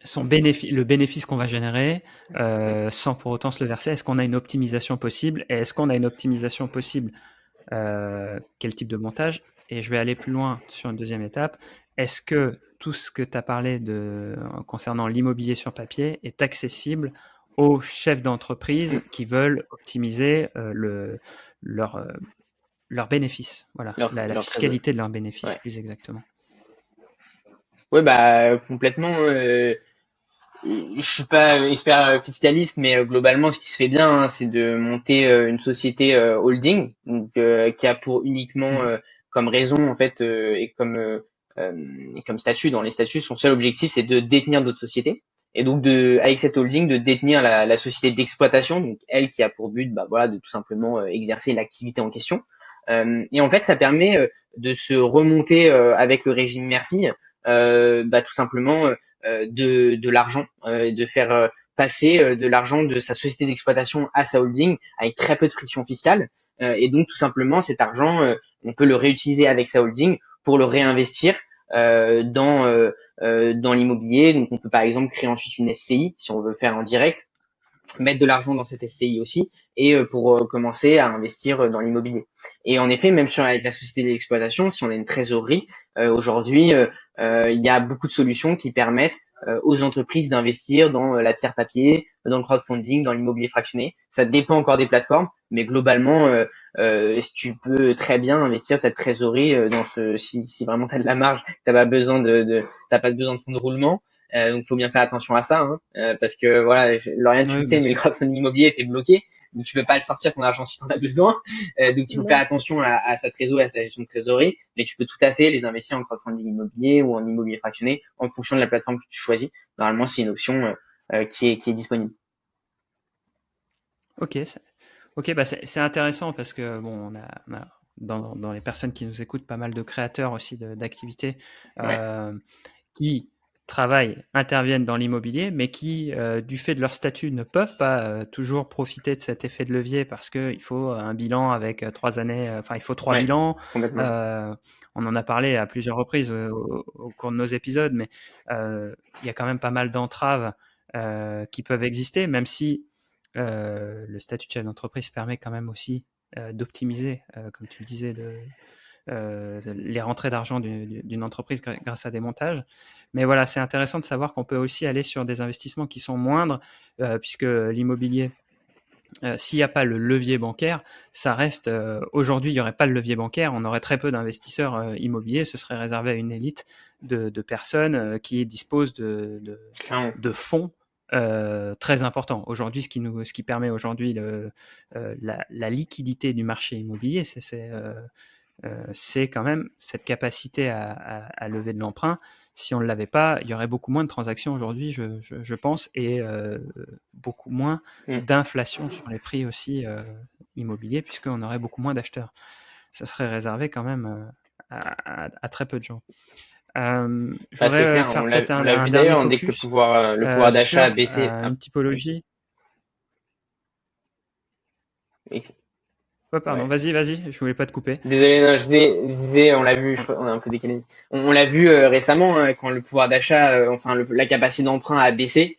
le bénéfice qu'on va générer sans pour autant se le verser? Est-ce qu'on a une optimisation possible? Et est-ce qu'on a une optimisation possible? Quel type de montage? Et je vais aller plus loin sur une deuxième étape. Est-ce que tout ce que tu as parlé concernant l'immobilier sur papier est accessible aux chefs d'entreprise qui veulent optimiser leurs bénéfices? Voilà, la fiscalité de leurs bénéfices, plus exactement. Oui, bah complètement. Je suis pas expert fiscaliste, mais globalement, ce qui se fait bien, hein, c'est de monter une société holding, donc qui a pour uniquement comme raison en fait et comme statut dans les statuts, son seul objectif, c'est de détenir d'autres sociétés. Et donc avec cette holding, de détenir la société d'exploitation, donc elle qui a pour but, bah voilà, de tout simplement exercer l'activité en question. Et en fait, ça permet de se remonter avec le régime mère-fille, tout simplement de l'argent, de faire passer de l'argent de sa société d'exploitation à sa holding avec très peu de friction fiscale. Et donc tout simplement cet argent, on peut le réutiliser avec sa holding pour le réinvestir dans l'immobilier. Donc on peut par exemple créer ensuite une SCI si on veut faire en direct, mettre de l'argent dans cette SCI aussi et pour commencer à investir dans l'immobilier. Et en effet, même avec la société d'exploitation, si on a une trésorerie, aujourd'hui, il y a beaucoup de solutions qui permettent aux entreprises d'investir dans la pierre papier, dans le crowdfunding, dans l'immobilier fractionné. Ça dépend encore des plateformes, mais globalement, tu peux très bien investir ta trésorerie si vraiment tu as de la marge, t'as pas besoin t'as pas besoin de fonds de roulement. Donc faut bien faire attention à ça, hein, parce que voilà, Lauriane, tu le sais, mais le crowdfunding immobilier était bloqué, donc tu peux pas le sortir ton argent si tu en as besoin. Donc il faut faire attention à sa trésorerie, à sa gestion de trésorerie, mais tu peux tout à fait les investir en crowdfunding immobilier ou en immobilier fractionné en fonction de la plateforme que tu choisis. Normalement, c'est une option qui est disponible. Ok, c'est intéressant parce que bon, on a dans les personnes qui nous écoutent pas mal de créateurs aussi d'activités qui interviennent dans l'immobilier, mais qui, du fait de leur statut, ne peuvent pas toujours profiter de cet effet de levier parce qu'il faut un bilan avec 3 années, il faut 3 bilans. On en a parlé à plusieurs reprises au cours de nos épisodes, mais il y a quand même pas mal d'entraves qui peuvent exister, même si le statut de chef d'entreprise permet quand même aussi d'optimiser, comme tu le disais, les rentrées d'argent d'une entreprise grâce à des montages. Mais voilà, c'est intéressant de savoir qu'on peut aussi aller sur des investissements qui sont moindres, puisque l'immobilier, s'il n'y a pas le levier bancaire, ça reste... aujourd'hui, il n'y aurait pas le levier bancaire, on aurait très peu d'investisseurs immobiliers, ce serait réservé à une élite de personnes qui disposent de fonds très important. Aujourd'hui, ce qui permet aujourd'hui la liquidité du marché immobilier, c'est quand même cette capacité à lever de l'emprunt. Si on ne l'avait pas, il y aurait beaucoup moins de transactions aujourd'hui, je pense, et beaucoup moins d'inflation sur les prix aussi immobiliers, puisqu'on aurait beaucoup moins d'acheteurs. Ça serait réservé quand même à très peu de gens. Je voudrais faire peut-être un dernier focus dès que le pouvoir d'achat a baissé. Une typologie. Ouais, pardon, Ouais. vas-y, je voulais pas te couper. Désolé, non, je disais, on l'a vu, on a un peu décalé. On l'a vu récemment hein, quand le pouvoir d'achat, enfin la capacité d'emprunt a baissé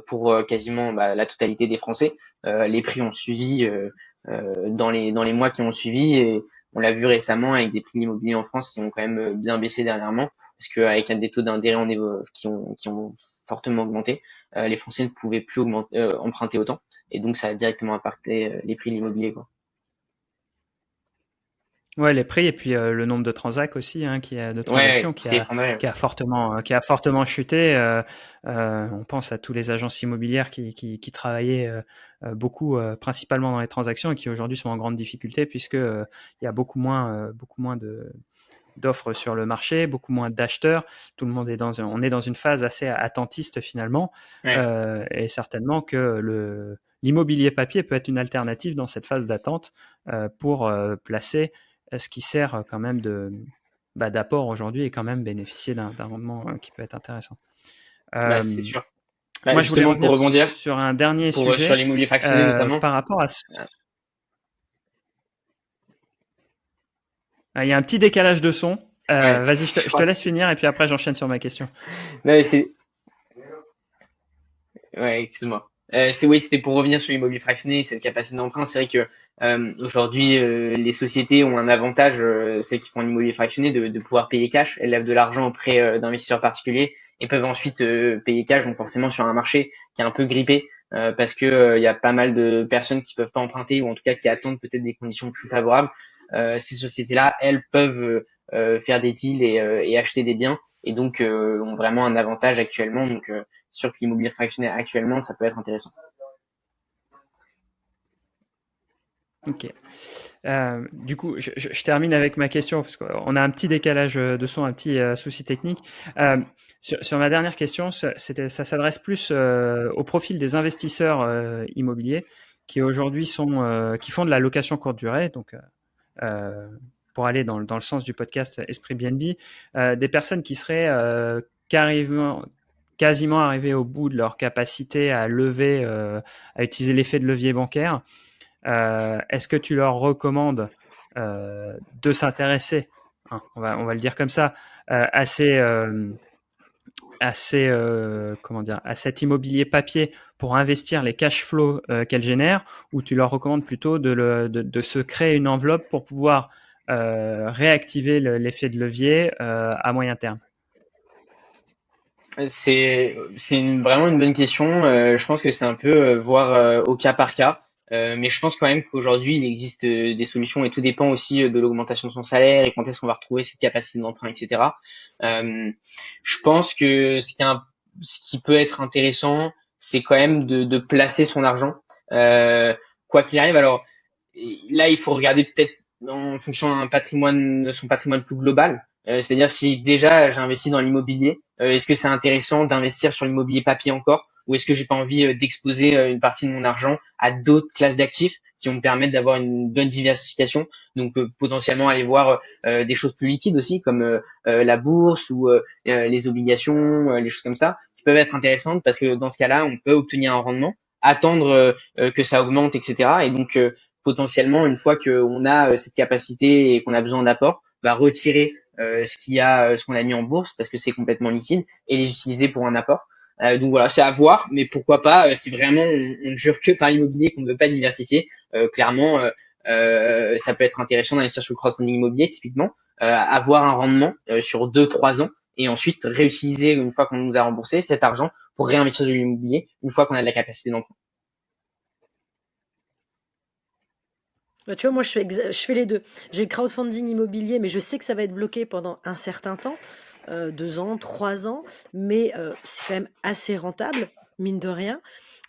pour quasiment la totalité des Français. Les prix ont suivi dans les mois qui ont suivi et on l'a vu récemment avec des prix de l'immobilier en France qui ont quand même bien baissé dernièrement parce qu'avec des taux d'intérêt qui ont fortement augmenté, les Français ne pouvaient plus emprunter autant et donc ça a directement impacté les prix de l'immobilier quoi. Ouais, les prix et puis le nombre de transactions aussi, hein, de transactions Ouais, c'est effondré. qui a fortement chuté. On pense à tous les agences immobilières qui travaillaient beaucoup, principalement dans les transactions et qui aujourd'hui sont en grande difficulté puisque il y a beaucoup moins d'offres sur le marché, beaucoup moins d'acheteurs. Tout le monde on est dans une phase assez attentiste finalement, Ouais. et certainement que l'immobilier papier peut être une alternative dans cette phase d'attente pour placer ce qui sert quand même d'apport aujourd'hui et quand même bénéficier d'un rendement qui peut être intéressant. Bah, c'est Euh, sûr. Moi, je voulais Justement, pour revenir rebondir, sur un dernier sur sujet l'immobilier fractionné notamment. par rapport à... euh, Il y a un petit décalage de son. Ouais, Vas-y, je je te crois. laisse finir et puis après j'enchaîne sur ma question. Non, mais ouais, excuse-moi. Oui, c'était pour revenir sur l'immobilier fractionné, cette capacité d'emprunt. C'est vrai que aujourd'hui, les sociétés ont un avantage, celles qui font un immobilier fractionné, de pouvoir payer cash. Elles lèvent de l'argent auprès d'investisseurs particuliers et peuvent ensuite payer cash, donc forcément sur un marché qui est un peu grippé, parce que il y a pas mal de personnes qui peuvent pas emprunter ou en tout cas qui attendent peut-être des conditions plus favorables. Ces sociétés-là, elles peuvent faire des deals et acheter des biens et donc ont vraiment un avantage actuellement. Donc sûr que l'immobilier fractionné actuellement, ça peut être intéressant. Ok. Du coup, je termine avec ma question parce qu'on a un petit décalage de son, un petit souci technique. Sur ma dernière question, ça s'adresse plus au profil des investisseurs immobiliers qui aujourd'hui qui font de la location courte durée, donc euh, pour aller dans le sens du podcast Esprit BNB, des personnes qui seraient quasiment arrivées au bout de leur capacité à lever, à utiliser l'effet de levier bancaire. Est-ce que tu leur recommandes de s'intéresser, hein, on va le dire comme ça, comment dire, à cet immobilier papier pour investir les cash flows qu'elle génère, ou tu leur recommandes plutôt de se créer une enveloppe pour pouvoir réactiver l'effet de levier à moyen terme? Vraiment une bonne question. Je pense que c'est un peu voir au cas par cas. Mais je pense quand même qu'aujourd'hui, il existe des solutions et tout dépend aussi de l'augmentation de son salaire et quand est-ce qu'on va retrouver cette capacité d'emprunt, etc. Euh, je pense que ce qui peut être intéressant, c'est quand même de placer son argent. Euh, Quoi qu'il arrive, alors là, il faut regarder peut-être en fonction de son patrimoine plus global. C'est-à-dire si déjà j'ai investi dans l'immobilier, est-ce que c'est intéressant d'investir sur l'immobilier papier encore, ou est-ce que j'ai pas envie d'exposer une partie de mon argent à d'autres classes d'actifs qui vont me permettre d'avoir une bonne diversification, donc potentiellement aller voir des choses plus liquides aussi comme la bourse ou les obligations, les choses comme ça, qui peuvent être intéressantes parce que dans ce cas-là, on peut obtenir un rendement, attendre que ça augmente, etc. Et donc potentiellement, une fois qu'on a cette capacité et qu'on a besoin d'apport, va retirer ce qu'on a mis en bourse parce que c'est complètement liquide et les utiliser pour un apport. Donc voilà, c'est à voir, mais pourquoi pas, si vraiment on ne jure que par l'immobilier qu'on ne veut pas diversifier, clairement, ça peut être intéressant d'investir sur le crowdfunding immobilier, typiquement, avoir un rendement sur 2-3 ans et ensuite réutiliser, une fois qu'on nous a remboursé, cet argent pour réinvestir de l'immobilier une fois qu'on a de la capacité d'emprunt. Bah, tu vois, moi, je fais les deux. J'ai le crowdfunding immobilier, mais je sais que ça va être bloqué pendant un certain temps, 2 ans, 3 ans, mais c'est quand même assez rentable, mine de rien.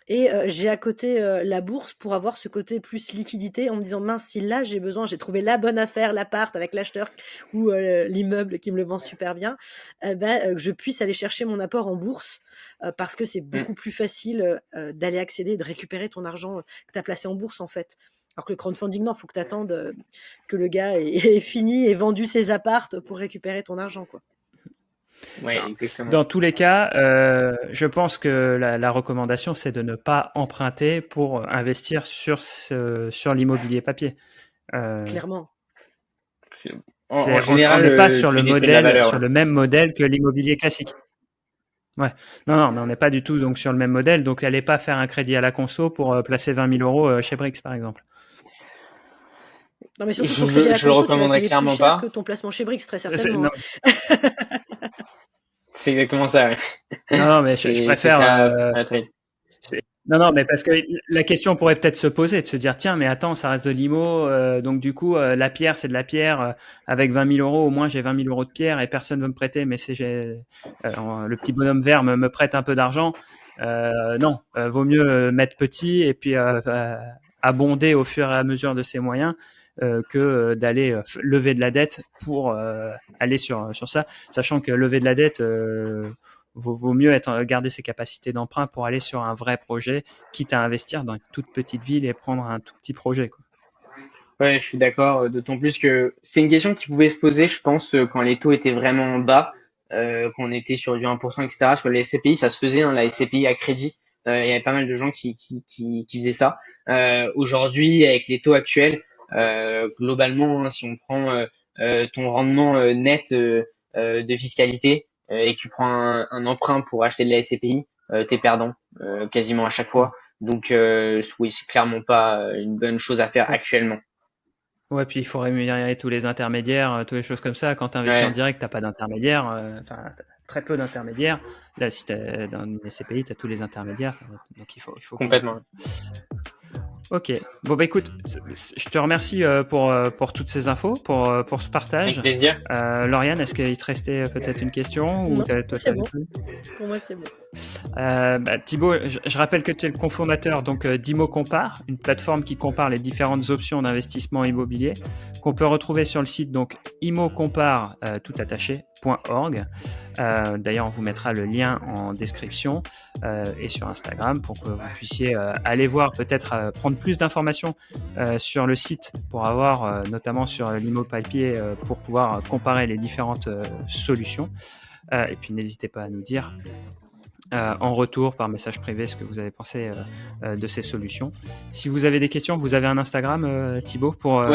Et j'ai à côté la bourse pour avoir ce côté plus liquidité en me disant mince, si là j'ai trouvé la bonne affaire, l'appart avec l'acheteur ou l'immeuble qui me le vend super bien, que je puisse aller chercher mon apport en bourse parce que c'est Mm. beaucoup plus facile d'aller accéder et de récupérer ton argent que tu as placé en bourse en fait. Alors que le crowdfunding, non, il faut que tu attendes que le gars ait fini et vendu ses appartes pour récupérer ton argent, quoi. Ouais, exactement. Dans tous les cas, je pense que la recommandation, c'est de ne pas emprunter pour investir sur l'immobilier papier. Clairement. En On général, n'est pas sur tu détruis de la valeur. le même modèle que l'immobilier classique. Ouais. Non, mais on n'est pas du tout donc sur le même modèle. Donc, n'allez pas faire un crédit à la conso pour placer 20 000 euros chez Brix, par exemple. Non, mais surtout ton crédit à la Je le conso, tu vas recommanderais payer clairement plus cher pas. que ton placement chez Brix, très certainement. C'est exactement ça, ouais. Non, mais je préfère. Non, mais parce que la question pourrait peut-être se poser, de se dire, tiens, mais attends, ça reste de l'IMO, donc du coup, la pierre, c'est de la pierre, avec 20 000 euros, au moins j'ai 20 000 euros de pierre et personne ne veut me prêter, mais le petit bonhomme vert me prête un peu d'argent. Non, vaut mieux mettre petit et puis abonder au fur et à mesure de ses moyens que d'aller lever de la dette pour aller sur ça, sachant que lever de la dette... vaut mieux garder ses capacités d'emprunt pour aller sur un vrai projet, quitte à investir dans une toute petite ville et prendre un tout petit projet, quoi. Ouais, je suis d'accord, d'autant plus que c'est une question qui pouvait se poser, je pense, quand les taux étaient vraiment bas, quand on était sur du 1%, etc. Sur les SCPI, ça se faisait, hein, la SCPI à crédit. Il y avait pas mal de gens qui faisaient ça. Aujourd'hui, avec les taux actuels, globalement, hein, si on prend ton rendement net de fiscalité et que tu prends un emprunt pour acheter de la SCPI, t'es perdant quasiment à chaque fois. Donc oui, c'est clairement pas une bonne chose à faire actuellement. Ouais, puis il faut rémunérer tous les intermédiaires, toutes les choses comme ça. Quand tu investis en direct, t'as pas d'intermédiaires, enfin très peu d'intermédiaires. Là, si t'as dans les SCPI, tu as tous les intermédiaires, donc il faut complètement. Ok. Bon, bah écoute, je te remercie pour toutes ces infos, pour ce partage. Avec plaisir. Lauriane, est-ce qu'il te restait peut-être une question ou Non, c'est bon. plus Pour moi, c'est bon. Thibaut, je rappelle que tu es le cofondateur d'Imo Compare, une plateforme qui compare les différentes options d'investissement immobilier, qu'on peut retrouver sur le site donc imocompare toutattaché.org. D'ailleurs, on vous mettra le lien en description et sur Instagram pour que vous puissiez aller voir, peut-être prendre plus d'informations sur le site pour avoir, notamment sur l'IMO papier, pour pouvoir comparer les différentes solutions. Et puis, n'hésitez pas à nous dire en retour par message privé ce que vous avez pensé de ces solutions. Si vous avez des questions, vous avez un Instagram, Thibaut, pour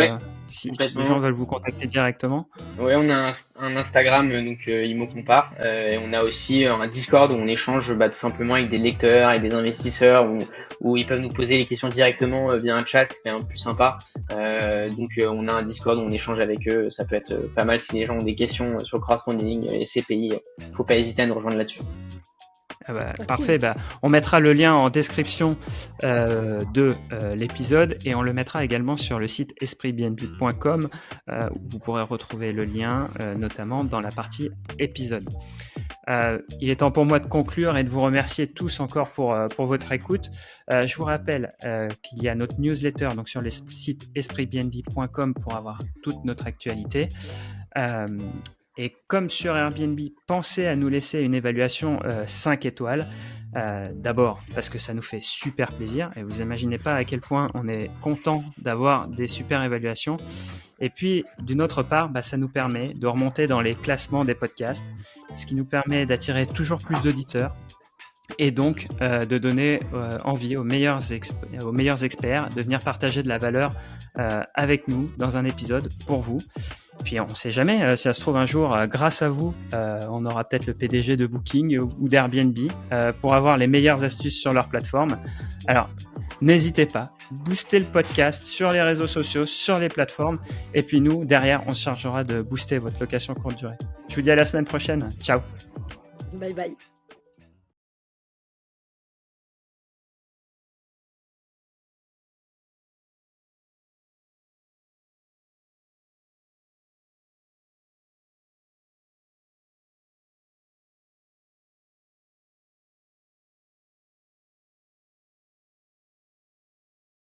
si les gens veulent vous contacter directement. Oui, on a un Instagram, donc Imo Compare, et on a aussi un Discord où on échange tout simplement avec des lecteurs et des investisseurs où ils peuvent nous poser les questions directement via un chat, c'est un peu plus sympa. Donc on a un Discord où on échange avec eux, ça peut être pas mal si les gens ont des questions sur le crowdfunding, les CPI, faut pas hésiter à nous rejoindre là-dessus. Parfait, on mettra le lien en description de l'épisode et on le mettra également sur le site espritbnb.com où vous pourrez retrouver le lien notamment dans la partie épisode. Il est temps pour moi de conclure et de vous remercier tous encore pour votre écoute. Je vous rappelle qu'il y a notre newsletter donc sur le site espritbnb.com pour avoir toute notre actualité. Et comme sur Airbnb, pensez à nous laisser une évaluation 5 étoiles. D'abord parce que ça nous fait super plaisir et vous imaginez pas à quel point on est content d'avoir des super évaluations. Et puis d'une autre part, ça nous permet de remonter dans les classements des podcasts, ce qui nous permet d'attirer toujours plus d'auditeurs et donc de donner envie aux meilleurs experts de venir partager de la valeur avec nous dans un épisode pour vous. Puis on ne sait jamais, si ça se trouve un jour, grâce à vous, on aura peut-être le PDG de Booking ou d'Airbnb pour avoir les meilleures astuces sur leur plateforme. Alors, n'hésitez pas, boostez le podcast sur les réseaux sociaux, sur les plateformes. Et puis nous, derrière, on se chargera de booster votre location courte durée. Je vous dis à la semaine prochaine. Ciao. Bye bye.